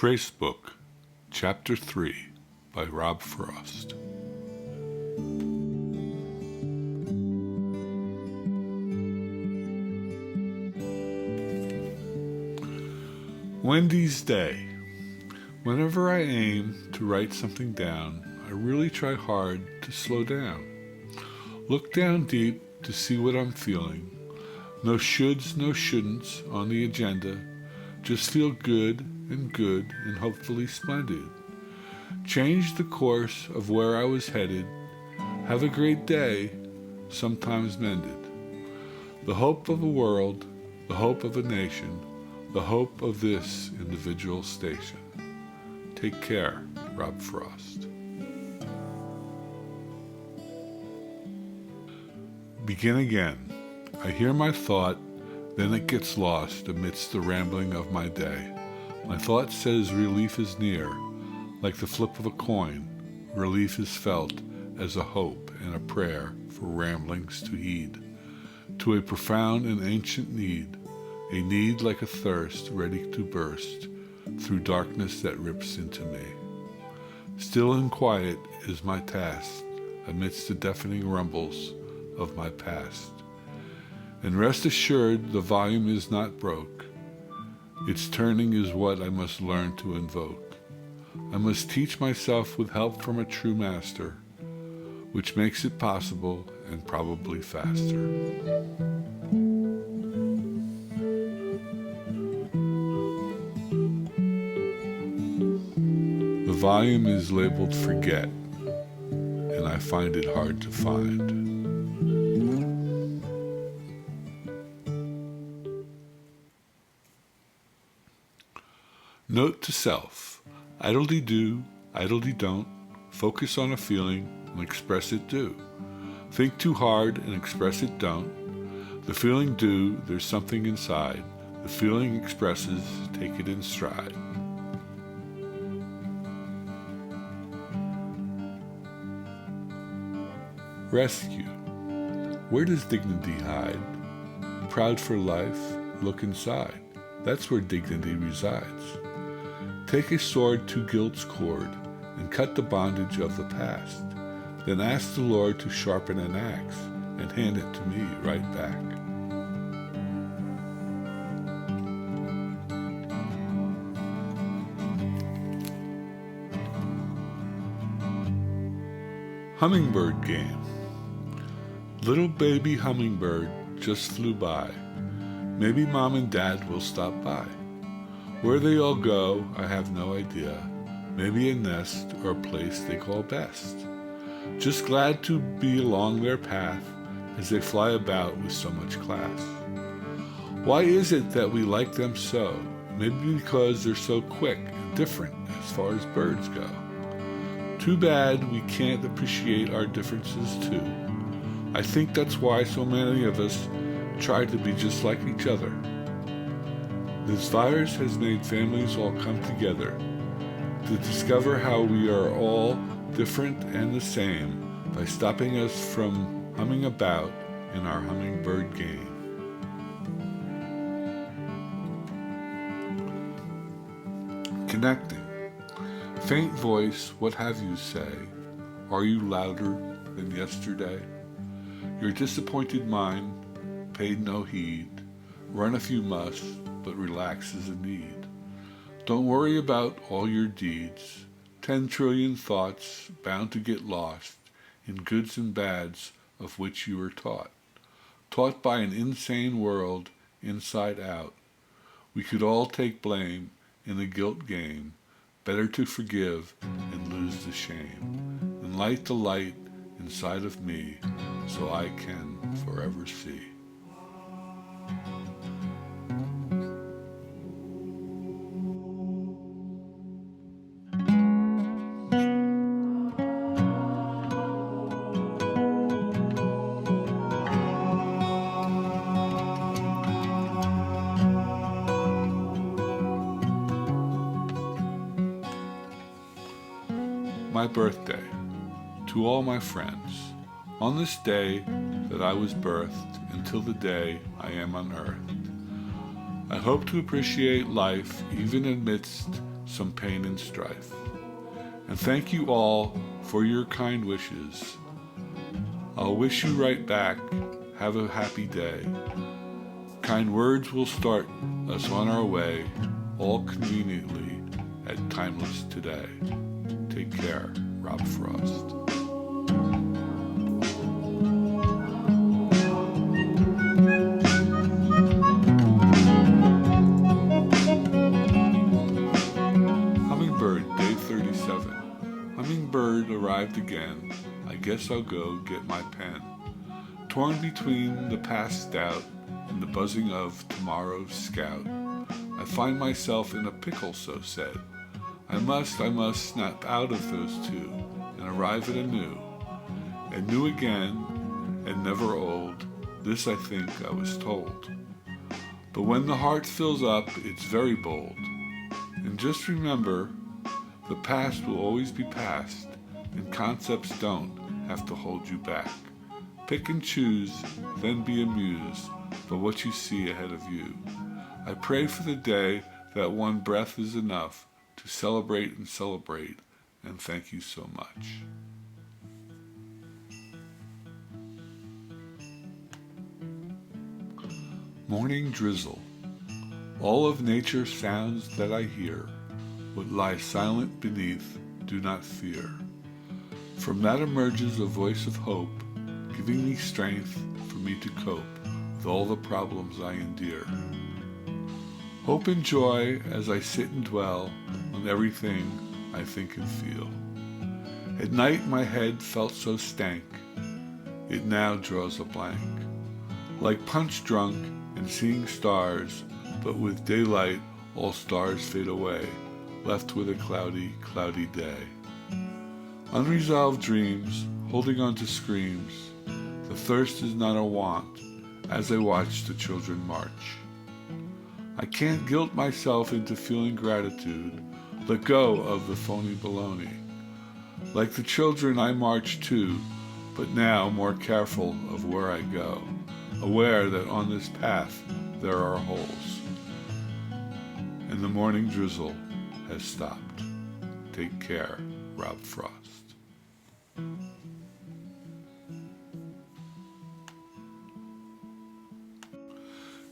TraceBook, Chapter 3 by Rob Frost. Wendy's Day. Whenever I aim to write something down, I really try hard to slow down. Look down deep to see what I'm feeling. No shoulds, no shouldn'ts on the agenda. Just feel good and hopefully splendid. Change the course of where I was headed. Have a great day, sometimes mended. The hope of a world, the hope of a nation, the hope of this individual station. Take care, Rob Frost. Begin again. I hear my thought, then it gets lost amidst the rambling of my day. My thought says relief is near, like the flip of a coin. Relief is felt as a hope and a prayer for ramblings to heed, to a profound and ancient need, a need like a thirst ready to burst through darkness that rips into me. Still and quiet is my task amidst the deafening rumbles of my past. And rest assured the volume is not broke. Its turning is what I must learn to invoke. I must teach myself with help from a true master, which makes it possible and probably faster. The volume is labeled forget, and I find it hard to find. Note to self: idly-do, idly-don't, focus on a feeling and express it do. Think too hard and express it don't. The feeling do, there's something inside. The feeling expresses, take it in stride. Rescue. Where does dignity hide? Proud for life, look inside. That's where dignity resides. Take a sword to guilt's cord and cut the bondage of the past. Then ask the Lord to sharpen an axe and hand it to me right back. Hummingbird game. Little baby hummingbird just flew by. Maybe mom and dad will stop by. Where they all go, I have no idea. Maybe a nest or a place they call best. Just glad to be along their path as they fly about with so much class. Why is it that we like them so? Maybe because they're so quick and different as far as birds go. Too bad we can't appreciate our differences too. I think that's why so many of us try to be just like each other. This virus has made families all come together to discover how we are all different and the same by stopping us from humming about in our hummingbird game. Connecting. Faint voice, what have you say? Are you louder than yesterday? Your disappointed mind paid no heed. Run if you must, but relax is a need. Don't worry about all your deeds. 10 trillion thoughts bound to get lost in goods and bads of which you were taught. Taught by an insane world inside out. We could all take blame in the guilt game. Better to forgive and lose the shame, and light the light inside of me so I can forever see. My birthday. To all my friends, on this day that I was birthed until the day I am unearthed, I hope to appreciate life even amidst some pain and strife. And thank you all for your kind wishes. I'll wish you right back. Have a happy day. Kind words will start us on our way, all conveniently at Timeless Today. Take care, Rob Frost. Hummingbird, day 37. Hummingbird arrived again. I guess I'll go get my pen. Torn between the past stout and the buzzing of tomorrow's scout, I find myself in a pickle, so said. I must snap out of those two and arrive at a new, and new again, and never old. This I think I was told. But when the heart fills up, it's very bold. And just remember, the past will always be past, and concepts don't have to hold you back. Pick and choose, then be amused by what you see ahead of you. I pray for the day that one breath is enough to celebrate, and thank you so much. Morning drizzle. All of nature's sounds that I hear, what lies silent beneath, do not fear. From that emerges a voice of hope, giving me strength for me to cope with all the problems I endure. Hope and joy as I sit and dwell on everything I think and feel. At night my head felt so stank, it now draws a blank. Like punch drunk and seeing stars, but with daylight all stars fade away, left with a cloudy, cloudy day. Unresolved dreams, holding on to screams, the thirst is not a want as I watch the children march. I can't guilt myself into feeling gratitude, let go of the phony baloney. Like the children I march too, but now more careful of where I go, aware that on this path there are holes. And the morning drizzle has stopped. Take care, Rob Frost.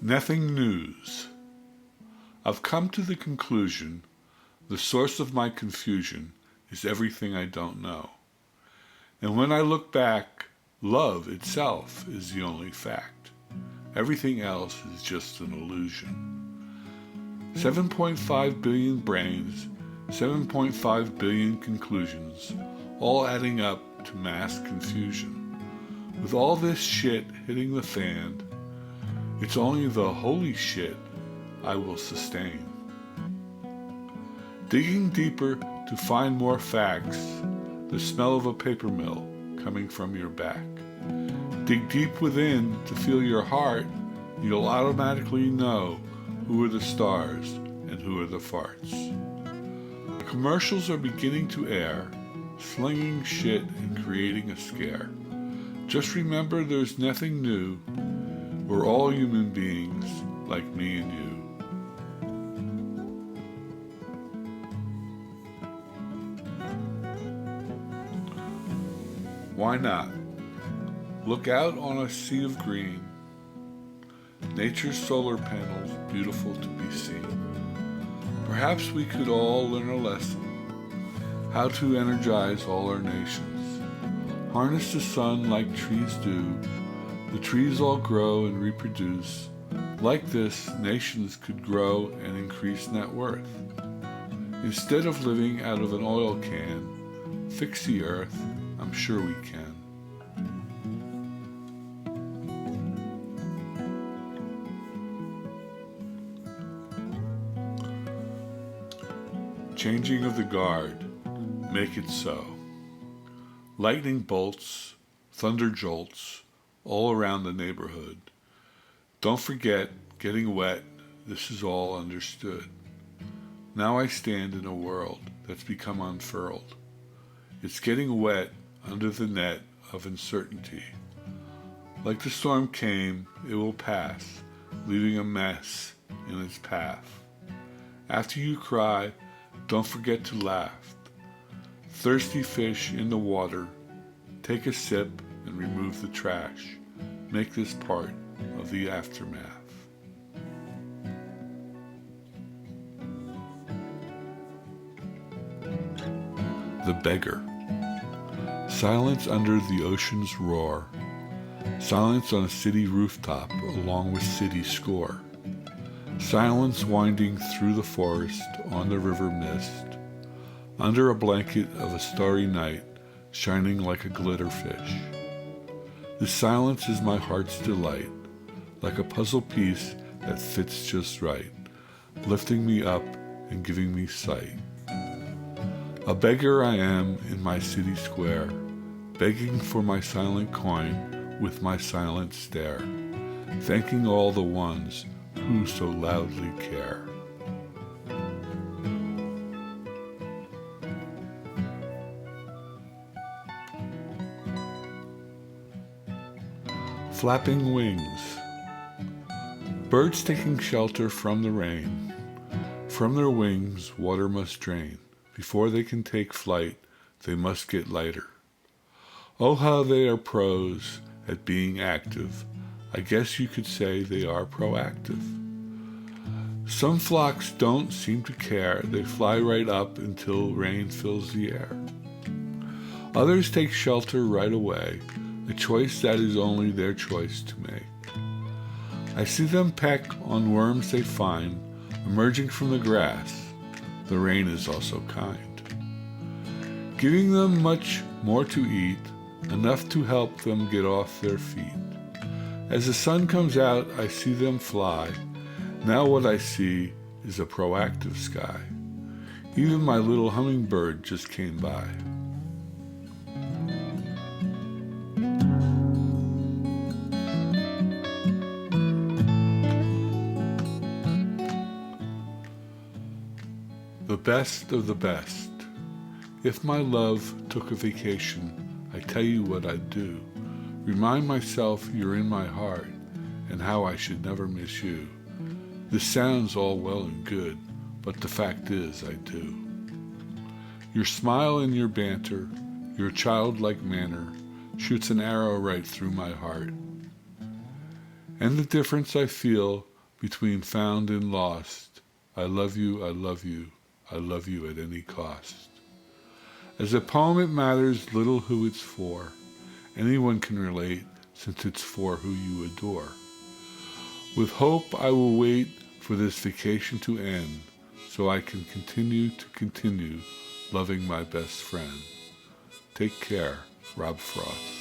Nothing news. I've come to the conclusion the source of my confusion is everything I don't know. And when I look back, love itself is the only fact. Everything else is just an illusion. 7.5 billion brains, 7.5 billion conclusions, all adding up to mass confusion. With all this shit hitting the fan, it's only the holy shit I will sustain. Digging deeper to find more facts, the smell of a paper mill coming from your back. Dig deep within to feel your heart, you'll automatically know who are the stars and who are the farts. The commercials are beginning to air, slinging shit and creating a scare. Just remember there's nothing new. We're all human beings like me and you. Why not? Look out on a sea of green. Nature's solar panels, beautiful to be seen. Perhaps we could all learn a lesson, how to energize all our nations. Harness the sun like trees do. The trees all grow and reproduce. Like this, nations could grow and increase net worth. Instead of living out of an oil can, fix the earth, I'm sure we can. Changing of the guard, make it so. Lightning bolts, thunder jolts, all around the neighborhood. Don't forget, getting wet, this is all understood. Now I stand in a world that's become unfurled. It's getting wet under the net of uncertainty. Like the storm came, it will pass, leaving a mess in its path. After you cry, don't forget to laugh. Thirsty fish in the water, take a sip and remove the trash. Make this part of the aftermath. The Beggar. Silence under the ocean's roar. Silence on a city rooftop along with city score. Silence winding through the forest on the river mist. Under a blanket of a starry night shining like a glitter fish. This silence is my heart's delight, like a puzzle piece that fits just right, lifting me up and giving me sight. A beggar I am in my city square, begging for my silent coin with my silent stare, thanking all the ones who so loudly care. Flapping wings. Birds taking shelter from the rain. From their wings water must drain. Before they can take flight, they must get lighter. Oh, how they are pros at being active. I guess you could say they are proactive. Some flocks don't seem to care. They fly right up until rain fills the air. Others take shelter right away, a choice that is only their choice to make. I see them peck on worms they find, emerging from the grass. The rain is also kind, giving them much more to eat, enough to help them get off their feet. As the sun comes out, I see them fly. Now what I see is a proactive sky. Even my little hummingbird just came by. The best of the best. If my love took a vacation, I tell you what I'd do. Remind myself you're in my heart and how I should never miss you. This sounds all well and good, but the fact is I do. Your smile and your banter, your childlike manner, shoots an arrow right through my heart. And the difference I feel between found and lost, I love you, I love you, I love you at any cost. As a poem, it matters little who it's for. Anyone can relate, since it's for who you adore. With hope, I will wait for this vacation to end, so I can continue loving my best friend. Take care, Rob Frost.